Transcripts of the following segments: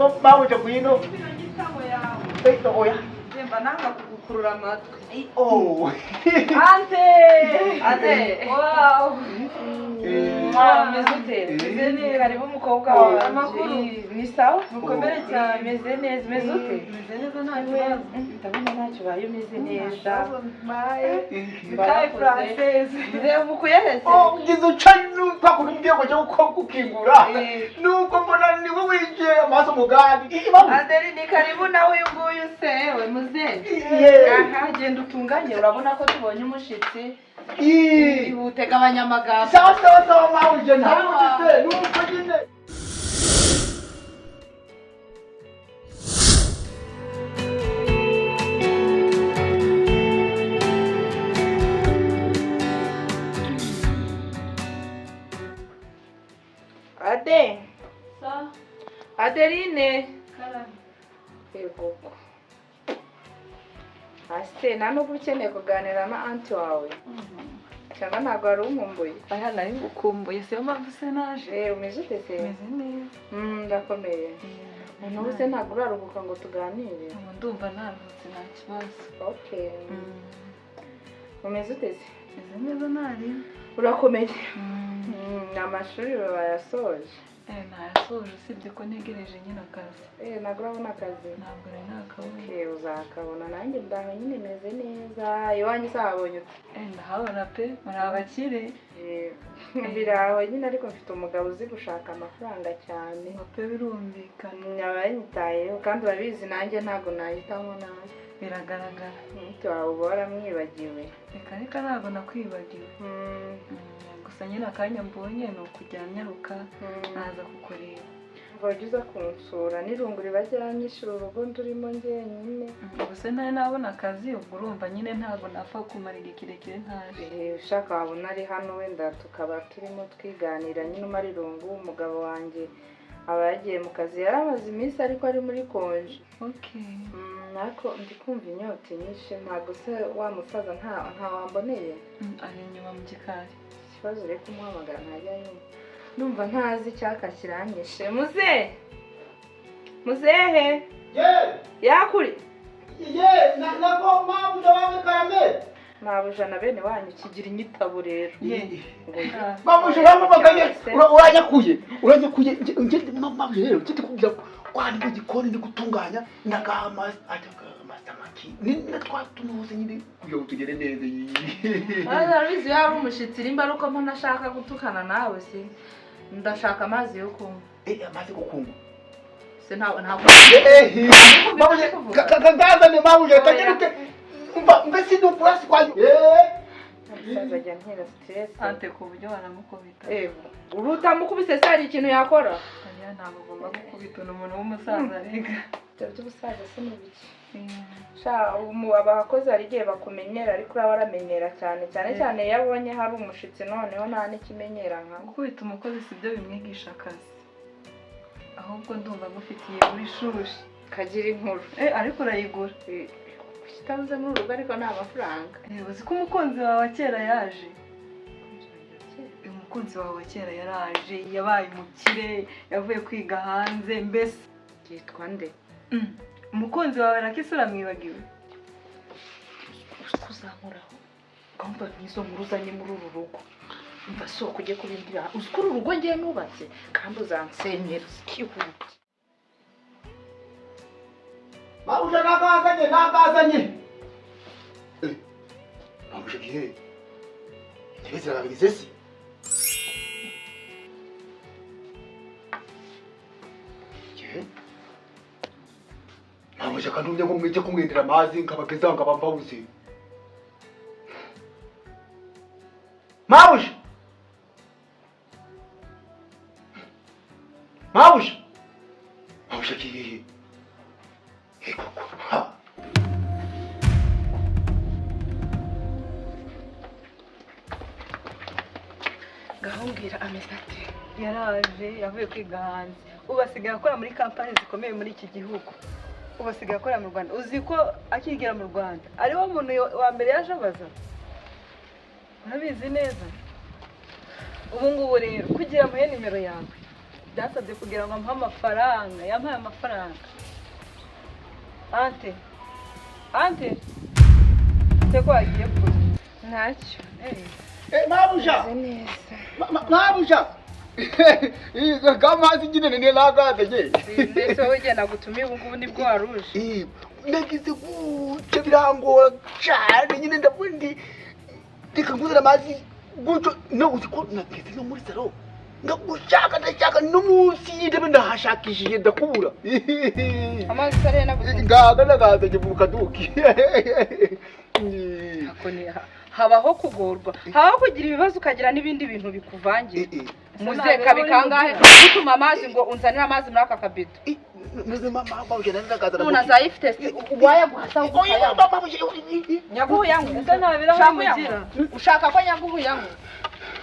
nako mabuja kwino oya Zemba nanga kugukurura amatwi. oh Ante wow meze neza karibu umukobwa wawe amakuru ni sawa mukomere cyane meze neza meze ute meze neza nta kibazo ndabona ntacyo bayo meze neza bye française nze mukuyehese ngize ucanu twakumbye ngo cyo gukingura nuko mbona ni wowe winjiye amaso mugandi Adeli ni karibu nawe uyu nguyu sewe muze aha genda utunganye urabona ko tubonye umushitsi ihutega abanyamagambo sawa mawuje nawe ugise nuko nyine Ade Adeline yego Ase nta nubwo ukeneye kuganira na anti wawe cyangwa ntabwo wari umumbuye aha nari ngukumbuye siyo mpamvu se naje umeze ute se meze neza ndakomeye ubu se ntabwo uraruhuka ngo tuganire ubu ndumva naruhutse nta kibazo okay umeze ute se meze neza nari urakomeye amashuri bayasoje nayasoje usibye ko ntegereje nyine akazi ntabwo urabona akazi ntabwo nari nakabona uzakabona nanjye ndanga nyine meze neza iwanyu uzahabonye ute ndahabona pe muri abakire biraho nyine ariko mfite umugabo uzi gushaka amafaranga cyane pe birumvikana aba yanyitayeho kandi urabizi nanjye ntabwo nahitamo nabi biragaragara umuti wawe uba waramwibagiwe reka ntabwo nakwibagiwe gusa nyine akanya mbonye ni ukujya nyaruka naza kukureba wajya uza kunsura n'irungu riba ryanyishyura urugo ndurimo njyenyine gusa ntari nabona akazi ubwo urumva nyine ntabwo napfa kumara igihe kirekire ntaje ushaka wabona ari hano wenda tukaba turimo twiganira nyine umara irungu umugabo wanjye aba yagiye mu kazi yari amaze iminsi ariko ari muri konje ariko ndi kumva inyota nyinshi ntabwo se wa musaza nta wamboneye ari inyuma mu gikari ikibazo rero kumuhamagara ntajya yumva ndumva ntazi icyaka kiranyishe muzehe yakuri nako mabuja wawe karame mabuja na bene wanyu kigira inyitabo rero mabuja uramubagaye uranyakuye nje mabuja rero nje kugira kwani mu gikoni ndi gutunganya ndagama amasamaki ni twatunuze nyine kugira ngo tugere neza arabizi yari umushitsi rimba ruko mpona ashaka gutukana nawe se ndashaka amazi yo kunywa amazi yo kunywa se ntabwo mabuja kagazane mabuja tagiruke mbese ndo kurasi kwayo umusaza ajya ntera stress ante ku buryo waramukubita urutamukubise se hari ikintu yakora ntabwo ugomba gukubita umuntu w'umusaza rega by'ubusaza se ni biki abakozi hari igihe bakumenyera ariko uraba waramenyera cyane iyo abonye hari umushitsi noneho nta n'ikimenyera nka gukubita umukozi si byo bimwigisha akazi ahubwo ndumva gufitiye buri shuri kagira inkuru ariko urayigura kitabuze muri urugo ariko nta mafaranga uzi ko umukunzi wawe wa kera yaje umukunzi wawe wa kera yaraje yabaye umukire yavuye kwiga hanze mbese yitwa nde umukunzi wawe rakisi uramwibagiwe kuzamuraho gahunda nizo nkuru muri uru rugo umva soko ujye kubindira uzi ko uru rugo ngiye nubatse kandi uzansenyera sikihuta mabuja nakazanye mabuja gihe ntibeze babigize si mabuja kandi umye ngo mwije kumwendera amazi nkabageza nkabambabuze mabuja gihe gahungira ameze ati yaraje yavuye kwiga hanze ubu asigaye akora muri kampani zikomeye muri iki gihugu ubu asigaye akora mu Rwanda uzi ko akigera mu Rwanda ariwo muntu wa mbere yaje abaza urabizi neza ubu ngubu rero kugira muhe nimero yawe byasabye kugira ngo ampe amafaranga, yampaye amafaranga. Ante seko agiye kure ntacyo mabuja mabuja kamazi nyine ni nagaze je mbese wowe ugenda gutumira ubu ngubu nibwo waruje nagize gutya birangora cyane nyine ndabundi reka nguzira amazi gutyo no uziko nagize no muri salo ndashaka no munsi y'intebe ndahashakishije ndakubura amazi sare nabuze nagaze je mu kaduki habaho kugorwa, habaho kugira ibibazo ukagira n'ibindi bintu bikuvangira. Muzeka bikangahe gutuma amazi ngo unzanire amazi muri aka kabido. Umuntu azayifite wayaguhasa nyaguhu yanywe ushaka ko nyaguhu yanywe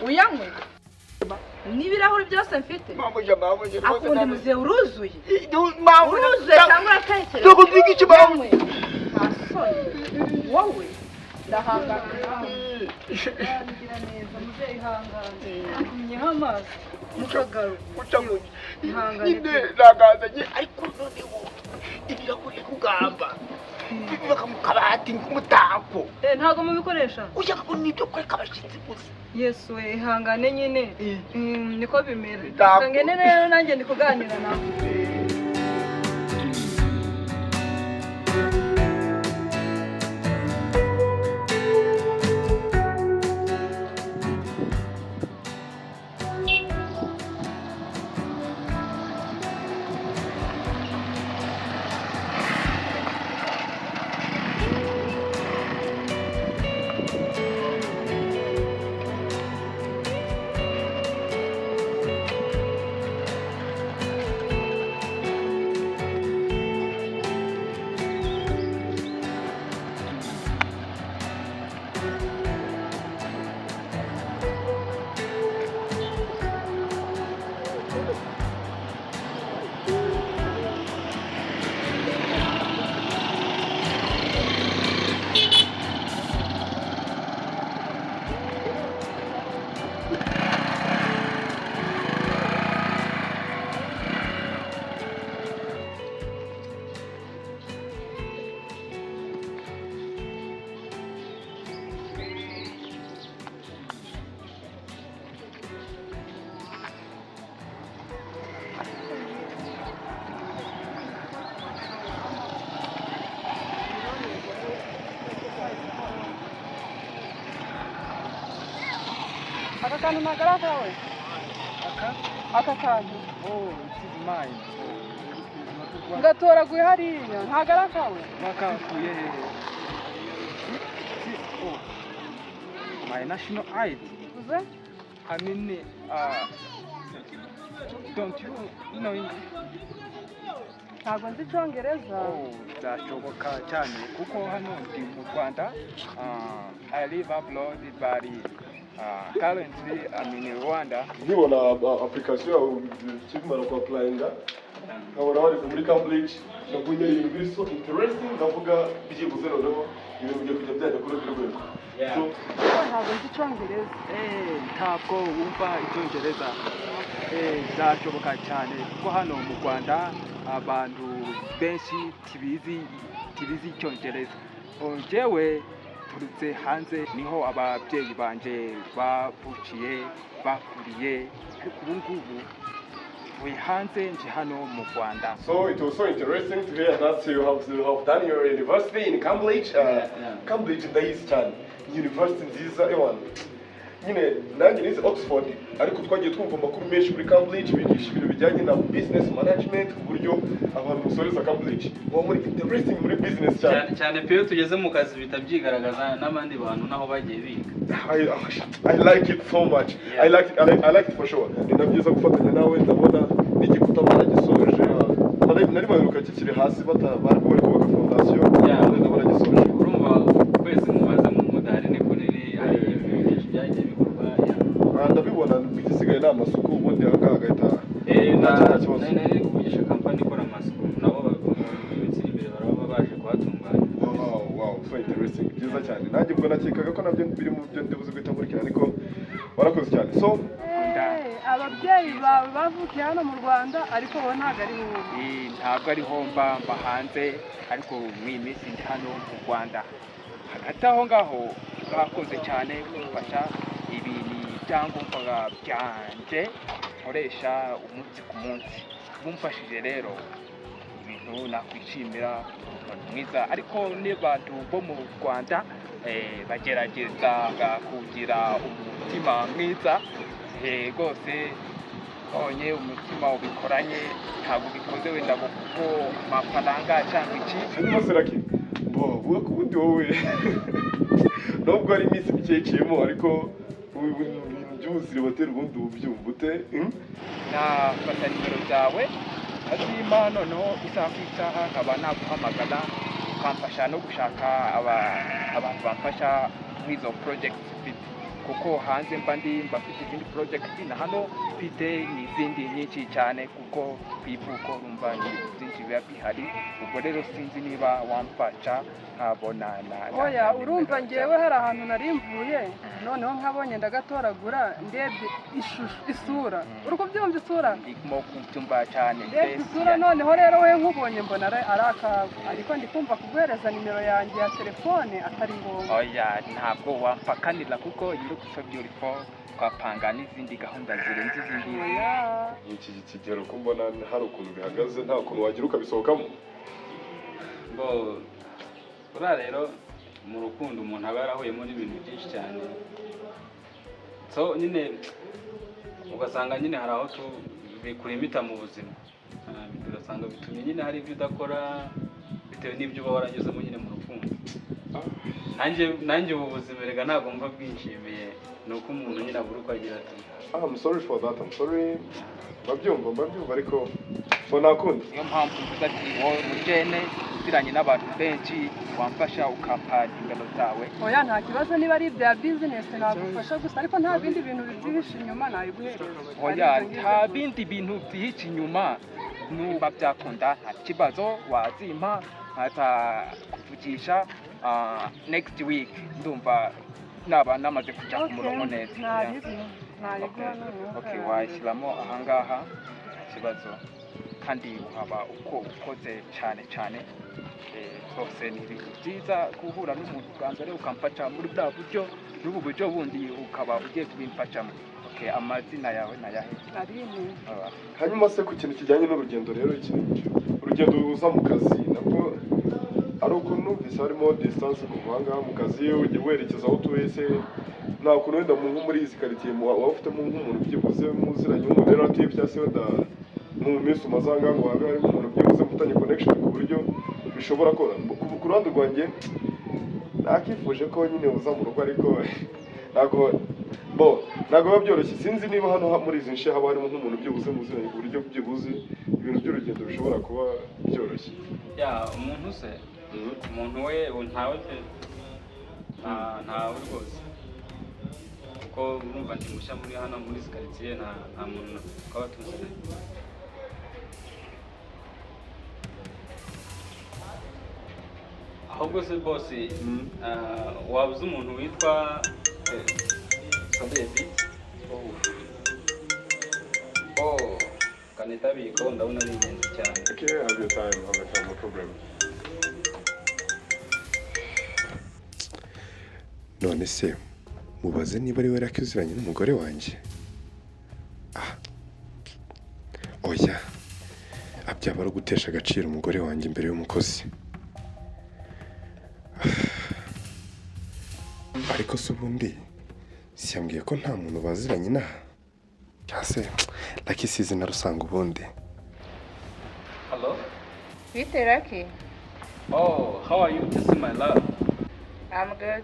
uyanywe n'ibirahuri byose mfite akundi muze uruzuye cyangwa uratekereza wowe ndahangana ngira neza muzeyi hangane nyiha amazi mukagaru nyine nagazanye ariko noneho ibirahuri kugamba bibaka mu kabati nk'umutako ntago mubikoresha ushaka ko nibyo kwereka abashyitsi gusa yesu we ihangane nyine niko bimera kangene rero nanjye ndi kuganira nawe aka kantu nagara kawe aka kantu it is mine. ngatoraguye hariya ntagara kawe Wakakuye. Oh, my national ID. uze I mean, don't you know English? ntabwo nzi icyongereza Byashoboka cyane kuko hano ndi mu Rwanda. I live abroad but currently I'm in Rwanda. Nkibona application kimara ku applyinga nkabona wari muri Cambridge nabonye ibintu biri so interesting ndavuga byibuze noneho ibintu byo kujya byajya kuri rwego ntabwo nzi icyongereza Ntabwo wumva icyongereza byashoboka cyane kuko hano mu Rwanda abantu benshi tibizi icyongereza. Jewe turutse hanze niho ababyeyi banje bavukiye bakuriye ubu ngubu we hanze nje hano mu Rwanda. So it was so interesting to hear that you have done your university in Cambridge. Cambridge ndayizi cyane university nziza ewan nyine nanjye nize Oxford ariko twagiye twumva amakuru menshi kuri Cambridge bigisha ibintu bijyanye na business management uburyo abantu musoreza Cambridge uba muri interesting muri business cyane pe tugeze mu kazi bitabyigaragaza n'abandi bantu naho bagiye biga. I like it so much. I like it for sure. Ni nabyiza gufatanya nawe ndabona n'igikuta baragisoje nari maheruka kikiri hasi bari kubaka fondation ndabona gisoje. Urumva kwezi mumaze mu mudari ni kunini ari ibintu byagiye bikorwa ndabibona bigisigaye n'amasuku ubundi akagahita nari kuvugisha company ikora amasuku nabo iminsi imbere baraba baje kuhatunganya. Wow, so interesting. Byiza cyane nanjye ubwo nakekaga ko nabyo biri mu byo ndibuze guhita nkurikira ariko warakoze cyane. So ababyeyi bawe bavukiye hano mu Rwanda ariko wowe ntabwo ari wowe. Ntabwo ariho mba hanze ariko mw'iyi minsi ndi hano mu Rwanda. Hagati aho ngaho mwakoze cyane kumfasha ibintu ibyangombwa byanje nkoresha umunsi ku munsi. Mumfashije rero ibintu nakwishimira umuntu mwiza ariko n'abantu bo mu Rwanda bagerageza kugira umutima mwiza rwose onye umutima ubikoranye ntabwo bikoze wenda kuko amafaranga cyangwa iki. Hanyuma Seraki vuga ku bundi wowe nubwo ari iminsi mike yiciyemo ariko ibintu by'ubuzima batera ubundi ubyumva ute? Nafata nimero zawe azima noneho isaha ku isaha nkaba naguhamagara ukamfasha no gushaka abantu bamfasha nk'izo projects mfite kuko hanze mba mfite izindi projects na hano mfite n'izindi nyinshi cyane kuko kwivuko urumva byinshi biba bihari. Ubwo rero sinzi niba wamfasha nkabona oya urumva ngewe hari ahantu nari mvuye noneho nkabonye ndagatoragura ndebye isura uri kubyumva isura ndimo kubyumva cyane ndebye isura noneho rero we nkubonye mbona ari akago ariko ndi kumva kuguhereza nimero yanjye ya telefone atari ngombwa. Oya ntabwo wampakanira kuko you look so beautiful twapanga n'izindi gahunda zirenze izindi. Iki kigero ko mbona hari ukuntu bihagaze nta kuntu wagira ukabisohokamo. Buriya rero mu rukundo umuntu aba yarahuyemo n'ibintu byinshi cyane so nyine ugasanga nyine hari aho bikurimita mu buzima ugasanga bitumye nyine hari ibyo udakora bitewe n'ibyo uba waranyuzemo nyine mu rukundo. Nanjye ubu buzima rega ntabwo mba bwishimiye ni uko umuntu nyine abura uko agira ati I'm sorry for that, I'm sorry. Mbabyumva ariko nakundi. Niyo mpamvu mvuga ati wowe mujene uziranye n'abantu benshi wamfasha ukampa ingano zawe. Oya nta kibazo niba ari ibya business nagufasha gusa ariko nta bindi bintu bibyihishe inyuma nabiguhereza. Oya nta bindi bintu byihishe inyuma nuba byakunda nta kibazo wazimpa nkaza kuvugisha next week ndumva naba namaze kujya ku murongo neza. Okay, washyiramo ahangaha kibazo kandi uhaba uko ukoze cyane rwose ni ibintu byiza guhura n'umuntu bwa mbere ukamfasha muri bwa buryo n'ubu buryo bundi ukaba ugiye kubimfashamo. Okay, amazina yawe nayahe? Hanyuma se ku kintu kijyanye n'urugendo rero urugendo uza mu kazi nabwo ari ukuntu numvise harimo distance kuva ngaha mu kazi ujye werekeza aho utuye se nta kuntu wenda muri izi quartier waba ufitemo nk'umuntu byibuze muziranye relative cyangwa se wenda mu minsi umaze ngaha ngo habe harimo umuntu byibuze mutanye connection ku buryo bishobora kora ku ruhande rwanjye nakifuje ko nyine uza mu rugo ariko ntabwo biba byoroshye. Sinzi niba hano muri izi nshe haba harimo nk'umuntu byibuze muziranye ku buryo byibuze ibintu by'urugendo bishobora kuba byoroshye. Umuntu se umuntu we ntawe rwose kuko urumva ndi mushya muri hano muri izi quartier nta muntu twaba tuzi. ahubwo se bose wabuze umuntu witwa David kanitabiko ndabona ari ingenzi cyane. Okay, have your time, no problem. None se mubaze niba ari we rakuziranye n'umugore wanjye. Oya abyaba ari gutesha agaciro umugore wanjye imbere y'umukozi. Ariko se ubundi siyambwiye ko nta muntu baziranye inaha cyase Lucky sizi na rusanga ubundi. Hello? Bite Lucky? How are you? This is my love. I'm good.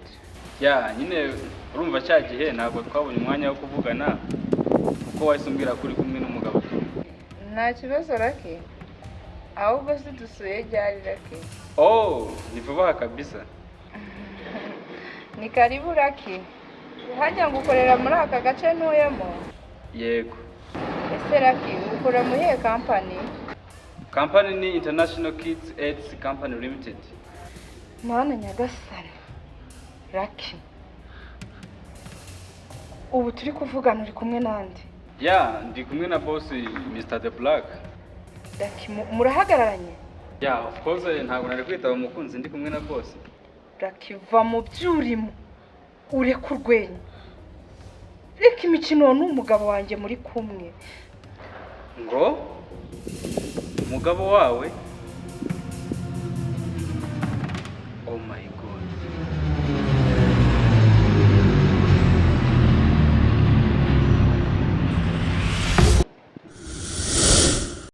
Nyine urumva cya gihe ntabwo twabonye umwanya wo kuvugana kuko wahise umbwira ko uri kumwe n'umugabo. Nta kibazo Lucky. Ahubwo se dusuye ryari Lucky? Ni vuba kabisa. Ni karibu Lucky. Hajya ngukorera muri aka gace ntuyemo? Yego. Ese Lucky ukora muri iyo company ni International Kids AIDS Company Limited. Mana nyagasani Lucky, ubu turi kuvugana uri kumwe nande? ya ndi kumwe na boss Mr. The Black. Lucky murahagararanye? Ya of course ntabwo nari kwitaba umukunzi ndi kumwe na boss. Lucky va mu byurimo ureka urwenya. Reka imikino n'umugabo wanjye muri kumwe. Ngo umugabo wawe